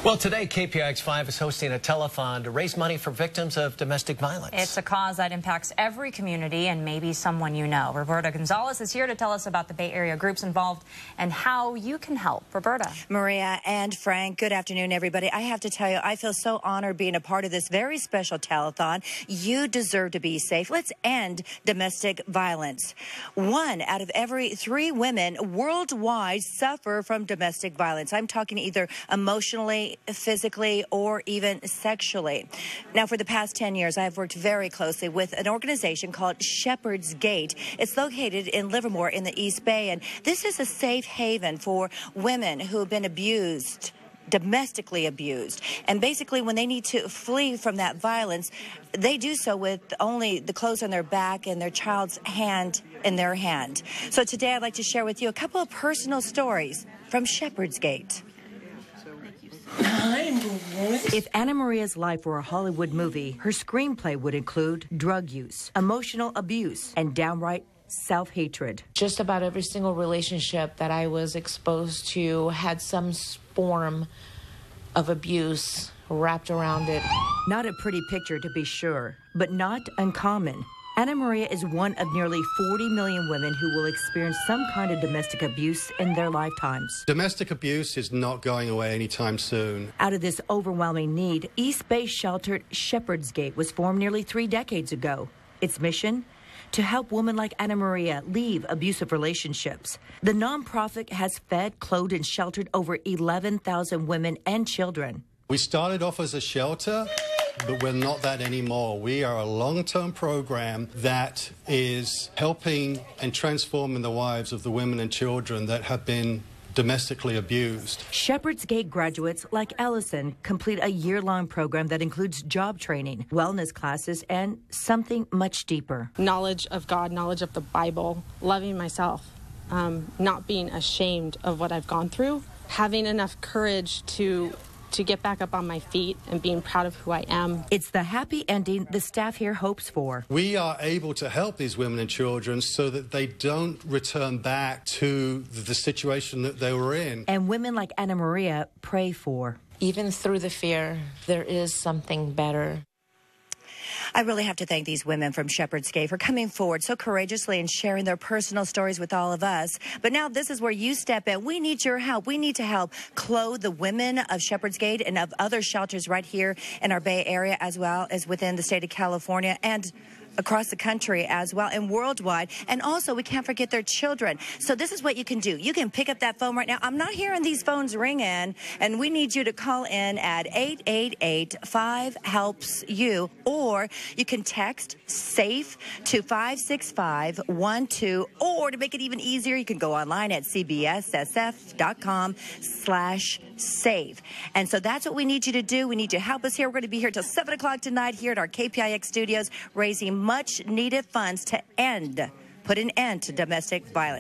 Well, today KPIX5 is hosting a telethon to raise money for victims of domestic violence. It's a cause that impacts every community and maybe someone you know. Roberta Gonzales is here to tell us about the Bay Area groups involved and how you can help. Roberta. Maria and Frank, good afternoon, everybody. I have to tell you, I feel so honored being a part of this very special telethon. You deserve to be safe. Let's end domestic violence. 1 out of every 3 women worldwide suffer from domestic violence. I'm talking either emotionally, physically, or even sexually. Now, for the past 10 years, I've worked very closely with an organization called Shepard's Gate. It's located in Livermore in the East Bay, and this is a safe haven for women who have been abused, domestically abused. And basically, when they need to flee from that violence, they do so with only the clothes on their back and their child's hand in their hand. So today, I'd like to share with you a couple of personal stories from Shepard's Gate. If Anna Maria's life were a Hollywood movie, her screenplay would include drug use, emotional abuse, and downright self-hatred. Just about every single relationship that I was exposed to had some form of abuse wrapped around it. Not a pretty picture, to be sure, but not uncommon. Anna Maria is one of nearly 40 million women who will experience some kind of domestic abuse in their lifetimes. Domestic abuse is not going away anytime soon. Out of this overwhelming need, East Bay shelter Shepard's Gate was formed nearly 3 decades ago. Its mission? To help women like Anna Maria leave abusive relationships. The nonprofit has fed, clothed, and sheltered over 11,000 women and children. We started off as a shelter, but we're not that anymore. We are a long-term program that is helping and transforming the lives of the women and children that have been domestically abused. Shepard's Gate graduates like Ellison complete a year-long program that includes job training, wellness classes, and something much deeper. Knowledge of God, knowledge of the Bible, loving myself, not being ashamed of what I've gone through, having enough courage to get back up on my feet and being proud of who I am. It's the happy ending the staff here hopes for. We are able to help these women and children so that they don't return back to the situation that they were in. And women like Anna Maria pray for. Even through the fear, there is something better. I really have to thank these women from Shepard's Gate for coming forward so courageously and sharing their personal stories with all of us. But now this is where you step in. We need your help. We need to help clothe the women of Shepard's Gate and of other shelters right here in our Bay Area, as well as within the state of California and across the country as well and worldwide. And also, we can't forget their children. So this is what you can do. You can pick up that phone right now. I'm not hearing these phones ringing, and we need you to call in at 888-5HELPS-YOU, or you can text SAFE to 56512, or to make it even easier, you can go online at cbssf.com/save. And so that's what we need you to do. We need you to help us here. We're going to be here till 7 o'clock tonight here at our KPIX studios, raising much needed funds to put an end to domestic violence.